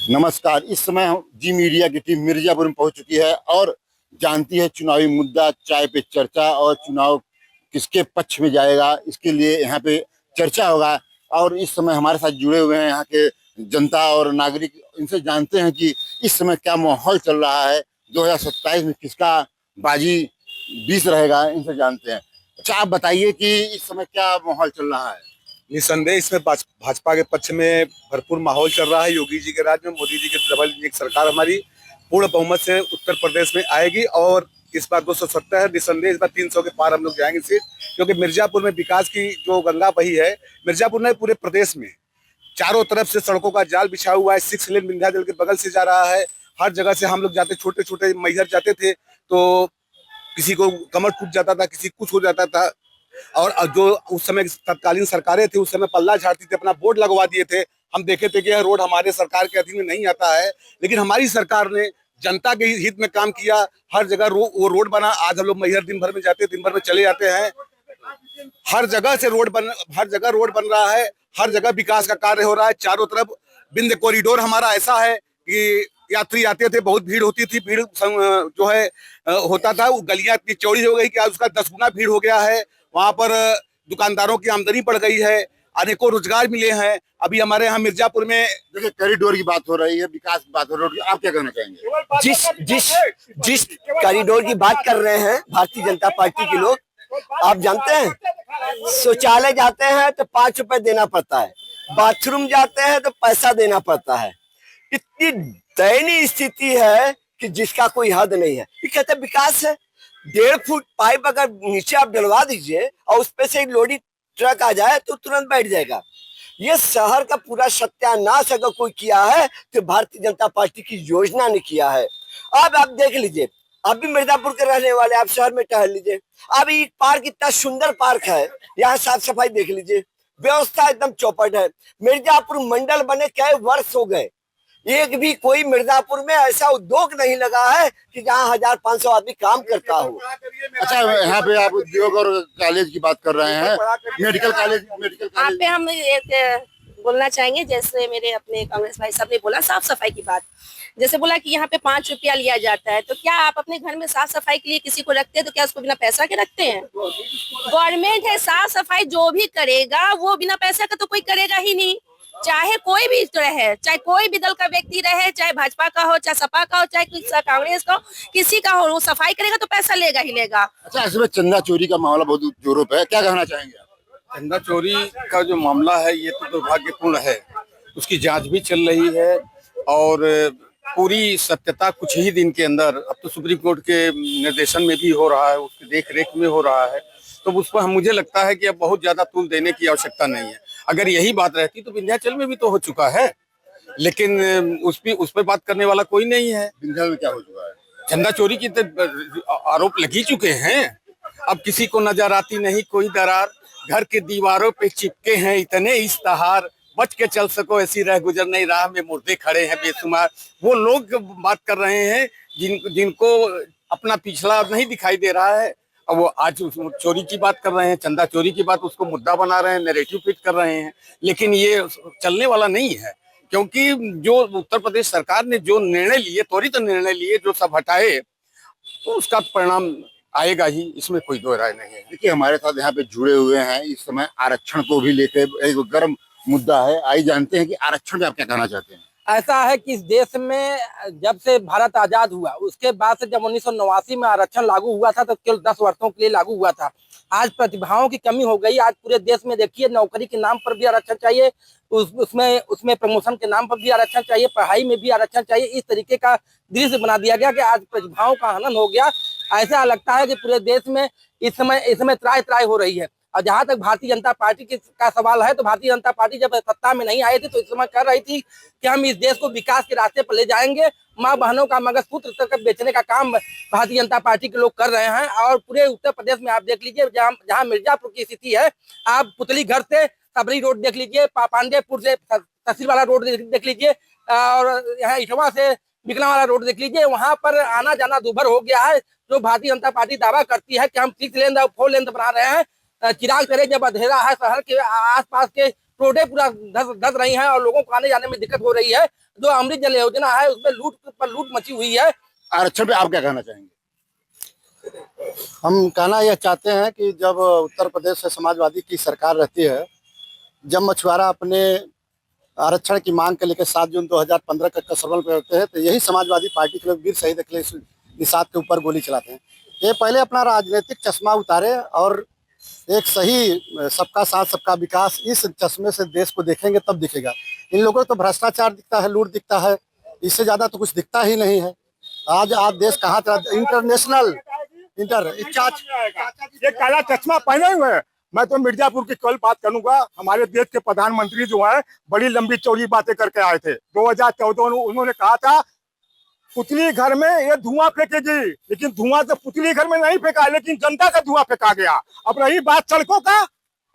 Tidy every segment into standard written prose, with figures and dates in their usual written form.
नमस्कार। इस समय जी मीडिया की टीम मिर्जापुर में पहुंच चुकी है और जानती है चुनावी मुद्दा, चाय पे चर्चा और चुनाव किसके पक्ष में जाएगा, इसके लिए यहाँ पे चर्चा होगा। और इस समय हमारे साथ जुड़े हुए हैं यहाँ के जनता और नागरिक। इनसे जानते हैं कि इस समय क्या माहौल चल रहा है, 2027 में किसका बाजी बीस रहेगा, इनसे जानते हैं। अच्छा, आप बताइए कि इस समय क्या माहौल चल रहा है। निसंदेह इसमें भाजपा के पक्ष में भरपूर माहौल चल रहा है। योगी जी के राज में मोदी जी के डबल इंजन सरकार हमारी पूर्ण बहुमत से उत्तर प्रदेश में आएगी और इस बार 270 है। निसंदेह इस बार 300 के पार हम लोग जाएंगे सीट, क्योंकि मिर्जापुर में विकास की जो गंगा बही है, मिर्जापुर ने पूरे प्रदेश में चारों तरफ से सड़कों का जाल बिछा हुआ है। 6 लेन विंध्याचल के बगल से जा रहा है। हर जगह से हम लोग जाते, छोटे छोटे मैहर जाते थे तो किसी को कमर टूट जाता था, किसी कुछ हो जाता था। और जो उस समय तत्कालीन सरकारें थी, उस समय पल्ला झाड़ती थी, अपना बोर्ड लगवा दिए थे। हम देखे थे कि यह रोड हमारे सरकार के अधीन में नहीं आता है, लेकिन हमारी सरकार ने जनता के हित में काम किया। हर जगह वो रोड बना। आज हम लोग मैहर दिन भर में जाते, दिन भर में चले जाते हैं। हर जगह से हर जगह रोड बन रहा है। हर जगह विकास का कार्य हो रहा है। चारों तरफ बिंद कॉरिडोर हमारा ऐसा है कि यात्री आते थे, बहुत भीड़ होती थी। भीड़ जो है होता था, वो गलियां इतनी चौड़ी हो गई कि आज उसका 10 गुना भीड़ हो गया है। वहां पर दुकानदारों की आमदनी बढ़ गई है, अनेकों रोजगार मिले हैं। अभी हमारे यहाँ मिर्जापुर में देखिए, कॉरिडोर की बात हो रही है, विकास की बात हो रही है, आप क्या कहना चाहेंगे। जिस जिस जिस कॉरिडोर की बात कर रहे हैं भारतीय जनता पार्टी के लोग, आप जानते हैं शौचालय जाते हैं तो 5 रुपए देना पड़ता है, बाथरूम जाते हैं तो पैसा देना पड़ता है। इतनी दयनीय स्थिति है कि जिसका कोई हद नहीं है। ये कहते हैं विकास है। 1.5 फुट पाइप अगर नीचे आप डलवा दीजिए और उस पे से लोडी ट्रक आ जाए तो तुरंत बैठ जाएगा। ये शहर का पूरा सत्यानाश अगर कोई किया है तो भारतीय जनता पार्टी की योजना ने किया है। अब आप देख लीजिए, आप भी मिर्जापुर के रहने वाले, आप शहर में टहल लीजिए। अब ये पार्क इतना सुंदर पार्क है, यहाँ साफ सफाई देख लीजिए, व्यवस्था एकदम चौपट है। मिर्जापुर मंडल बने कई वर्ष हो गए, एक भी कोई मिर्जापुर में ऐसा उद्योग नहीं लगा है कि जहाँ 1500 आदमी काम करता हो। अच्छा, यहाँ पे आप उद्योग और कॉलेज की बात कर रहे हैं, मेडिकल कॉलेज यहाँ पे हम एक बोलना चाहेंगे, जैसे मेरे अपने कांग्रेस भाई साहब ने बोला साफ सफाई की बात। जैसे बोला कि यहाँ पे 5 रुपया लिया जाता है, तो क्या आप अपने घर में साफ सफाई के लिए किसी को रखते हैं तो क्या उसको बिना पैसा के रखते हैं? गवर्नमेंट है, साफ सफाई जो भी करेगा वो बिना पैसा का तो कोई करेगा ही नहीं। चाहे कोई भी रहे, चाहे कोई भी दल का व्यक्ति रहे, चाहे भाजपा का हो, चाहे सपा का हो, चाहे कांग्रेस का हो, किसी का हो, वो सफाई करेगा तो पैसा लेगा ही लेगा। अच्छा, इसमें चंदा चोरी का मामला बहुत जोरों पे है, क्या कहना चाहेंगे आप। चंदा चोरी का जो मामला है ये तो दुर्भाग्यपूर्ण है। उसकी जांच भी चल रही है और पूरी सत्यता कुछ ही दिन के अंदर, अब तो सुप्रीम कोर्ट के निर्देशन में भी हो रहा है, उसकी देख रेख में हो रहा है, तो उस पर मुझे लगता है कि अब बहुत ज्यादा तूल देने की आवश्यकता नहीं है। अगर यही बात रहती तो विंध्याचल में भी तो हो चुका है, लेकिन उस पर बात करने वाला कोई नहीं है। विंध्याचल में क्या हो चुका है? चंदा चोरी की तो आरोप लग ही चुके हैं। अब किसी को नजर आती नहीं कोई दरार, घर के दीवारों पे चिपके हैं इतने इश्तहार, बच के चल सको ऐसी रह गुजर नहीं, राह में मुर्दे खड़े हैं बेशुमार। वो लोग बात कर रहे हैं जिनको अपना पिछला नहीं दिखाई दे रहा है, और वो आज चोरी की बात कर रहे हैं, चंदा चोरी की बात, उसको मुद्दा बना रहे हैं, नैरेटिव फिट कर रहे हैं। लेकिन ये चलने वाला नहीं है, क्योंकि जो उत्तर प्रदेश सरकार ने जो निर्णय लिए, त्वरित निर्णय लिए, जो सब हटाए, तो उसका परिणाम आएगा ही, इसमें कोई दो राय नहीं है। देखिए, हमारे साथ यहाँ पे जुड़े हुए हैं, इस समय आरक्षण को भी लेकर एक गर्म मुद्दा है। आइए जानते हैं कि आरक्षण पे आप क्या कहना चाहते हैं। ऐसा है कि इस देश में जब से भारत आजाद हुआ, उसके बाद से जब 1989 में आरक्षण लागू हुआ था तो केवल 10 वर्षों के लिए लागू हुआ था। आज प्रतिभाओं की कमी हो गई। आज पूरे देश में देखिए, नौकरी के नाम पर भी आरक्षण चाहिए, उसमें प्रमोशन के नाम पर भी आरक्षण चाहिए, पढ़ाई में भी आरक्षण चाहिए। इस तरीके का दृश्य बना दिया गया कि आज प्रतिभाओं का हनन हो गया। ऐसा लगता है कि पूरे देश में इस समय त्राय त्राय हो रही है। और जहां तक भारतीय जनता पार्टी का सवाल है, तो भारतीय जनता पार्टी जब सत्ता में नहीं आई थी तो इस समय कर रही थी कि हम इस देश को विकास के रास्ते पर ले जाएंगे। माँ बहनों का मगजपुत्र तक बेचने का काम भारतीय जनता पार्टी के लोग कर रहे हैं। और पूरे उत्तर प्रदेश में आप देख लीजिए, जहाँ मिर्जापुर की स्थिति है, आप पुतली घर से सबरी रोड देख लीजिए, पांडेपुर से तहसील वाला रोड देख लीजिए, और यहाँ इटवा से बिकला वाला रोड देख लीजिए, वहां पर आना जाना दूभर हो गया है। जो भारतीय जनता पार्टी दावा करती है कि हम 6 लेन और 4 लेन बना रहे हैं, चिराग तेरे जब अंधेरा है, शहर के आसपास के रोडें पूरा धस रही हैं और लोगों को आने जाने में दिक्कत हो रही है। जो अमृत जल योजना है उसमें लूट पर लूट मची हुई है। आरक्षण पे आप क्या कहना चाहेंगे? हम कहना यह चाहते हैं कि जब उत्तर प्रदेश से समाजवादी की सरकार रहती है, जब मछुआरा अपने आरक्षण की मांग के लेकर 7 जून 2015 का कसरवल पे होते हैं, तो यही समाजवादी पार्टी के लोग वीर शहीद अखिलेश निषाद के ऊपर गोली चलाते हैं। ये पहले अपना राजनीतिक चश्मा उतारे और एक सही सबका साथ सबका विकास इस चश्मे से देश को देखेंगे तब दिखेगा। इन लोगों को तो भ्रष्टाचार दिखता है, लूट दिखता है, इससे ज्यादा तो कुछ दिखता ही नहीं है। आज देश कहाँ इंटरनेशनल ये काला चश्मा पहने हुए हैं। मैं तो मिर्जापुर की कल बात करूंगा। हमारे देश के प्रधानमंत्री जो है बड़ी लंबी चौड़ी बातें करके आए थे। 2014 में उन्होंने कहा था पुतली घर में ये धुआं फेंकेगी, लेकिन धुआं तो पुतली घर में नहीं फेंका, लेकिन जनता का धुआं फेंका गया। अब रही बात सड़कों का,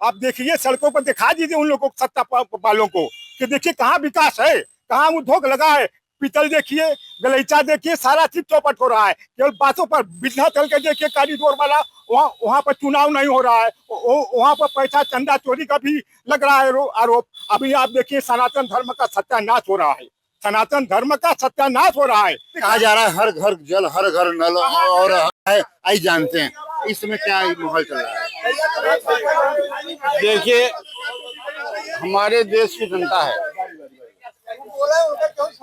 आप देखिए सड़कों पर दिखा दीजिए उन लोगों को, सत्ता वालों को, कि देखिए कहाँ विकास है, कहाँ उद्योग लगा है। पीतल देखिए, गलीचा देखिए, सारा चीज चौपट हो रहा है। केवल बातों पर बिना चल के देखिए कॉरिडोर वाला, वहाँ पर चुनाव नहीं हो रहा है, वहाँ पर पैसा चंदा चोरी का भी लग रहा है आरोप। अभी आप देखिए सनातन धर्म का सत्यानाश हो रहा है, सनातन धर्म का सत्यानाश हो रहा है। कहा जा रहा है हर घर जल, हर घर नल, और आई जानते हैं इस समय क्या माहौल चल रहा है? देखिए, हमारे देश की जनता है,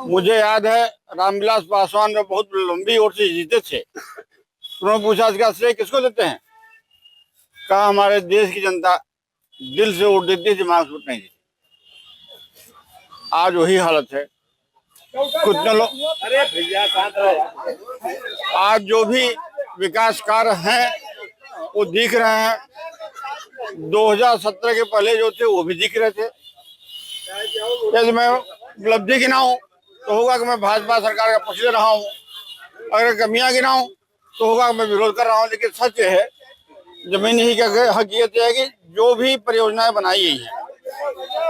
मुझे याद है रामविलास पासवान ने बहुत लंबी ओर से जीते थे। उन्होंने पूछा इसका श्रेय किसको देते हैं? कहा हमारे देश की जनता दिल से वोट देती है, दिमाग से वोट नहीं देती। आज वही हालत है। कितने लोग आज जो भी विकास कार्य हैं वो दिख रहे हैं। 2017 के पहले जो थे वो भी दिख रहे थे। यदि मैं उपलब्धि गिनाऊं तो होगा कि मैं भाजपा सरकार का पक्ष ले रहा हूं, अगर कमियां गिनाऊं तो होगा कि मैं विरोध कर रहा हूं। लेकिन सच है, जमीनी ही हकीकत है कि जो भी परियोजनाएं बनाई गई हैं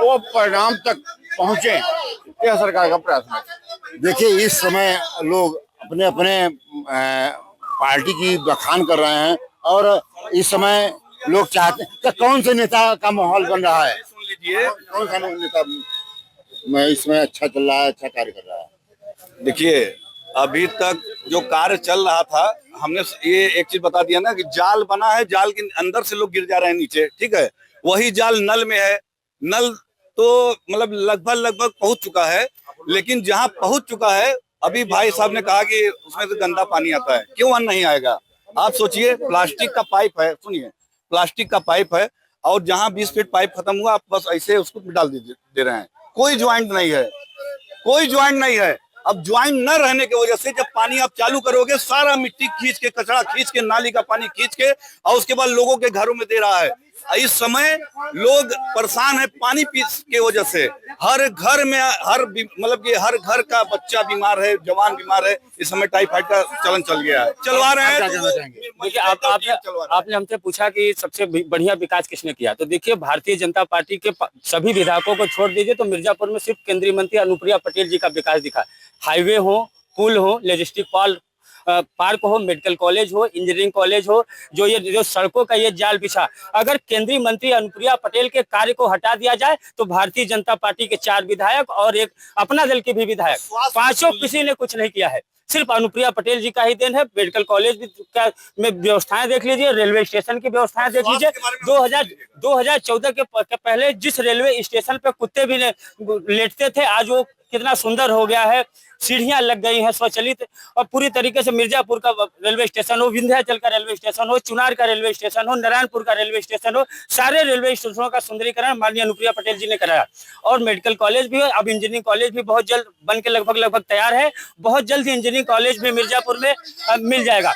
वो परिणाम तक पहुंचे, यह सरकार का प्रयास है। देखिए, इस समय लोग अपने अपने पार्टी की बखान कर रहे हैं और इस समय लोग चाहते हैं कि कौन से नेता का माहौल बन रहा है। सुन लीजिए, कौन सा नेता मैं इसमें अच्छा चल रहा है, अच्छा कार्य कर रहा है? देखिए अभी तक जो कार्य चल रहा था, हमने ये एक चीज बता दिया ना कि जाल बना है, जाल के अंदर से लोग गिर जा रहे हैं नीचे, ठीक है। वही जाल नल में है, नल तो मतलब लगभग पहुंच चुका है, लेकिन जहां पहुंच चुका है अभी भाई साहब ने कहा कि उसमें से गंदा पानी आता है। क्यों नहीं आएगा? आप सोचिए, प्लास्टिक का पाइप है, सुनिए, प्लास्टिक का पाइप है और जहां 20 फीट पाइप खत्म हुआ आप बस ऐसे उसको डाल दे रहे हैं। कोई ज्वाइंट नहीं है, कोई ज्वाइंट नहीं है। अब ज्वाइंट न रहने की वजह से जब पानी आप चालू करोगे, सारा मिट्टी खींच के, कचरा खींच के, नाली का पानी खींच के और उसके बाद लोगों के घरों में दे रहा है। इस समय लोग परेशान है पानी की वजह से। हर घर में मतलब कि हर घर का बच्चा बीमार है, जवान बीमार है। इस समय टाइफाइड का चलन चल गया है, चलवा रहे हैं। देखिए, आपने हमसे पूछा कि सबसे बढ़िया विकास किसने किया, तो देखिए भारतीय जनता पार्टी के सभी विधायकों को छोड़ दीजिए तो मिर्जापुर में सिर्फ केंद्रीय मंत्री अनुप्रिया पटेल जी का विकास दिखा। हाईवे हो, पुल हो, लॉजिस्टिक पार्क हो, मेडिकल कॉलेज हो, इंजीनियरिंग कॉलेज हो, जो सड़कों का ये जाल बिछा, अगर केंद्रीय मंत्री अनुप्रिया पटेल के कार्य को हटा दिया जाए तो भारतीय जनता पार्टी के 4 विधायक और एक अपना दल के भी विधायक, पांचों किसी ने कुछ नहीं किया है। सिर्फ अनुप्रिया पटेल जी का ही देन है। मेडिकल कॉलेज में व्यवस्थाएं देख लीजिए, रेलवे स्टेशन की व्यवस्थाएं देख लीजिए। 2014 के पहले जिस रेलवे स्टेशन पे कुत्ते भी लेटते थे, आज वो कितना सुंदर हो गया है। सीढ़ियां लग गई हैं स्वचालित, और पूरी तरीके से मिर्जापुर का रेलवे स्टेशन हो, विंध्याचल का रेलवे स्टेशन हो, चुनार का रेलवे स्टेशन हो, नारायणपुर का रेलवे स्टेशन हो, सारे रेलवे स्टेशनों का सुंदरीकरण माननीय अनुप्रिया पटेल जी ने कराया। और मेडिकल कॉलेज भी, अब इंजीनियरिंग कॉलेज भी बहुत जल्द बन के लगभग तैयार है। बहुत जल्द ही इंजीनियरिंग कॉलेज भी मिर्जापुर में मिल जाएगा।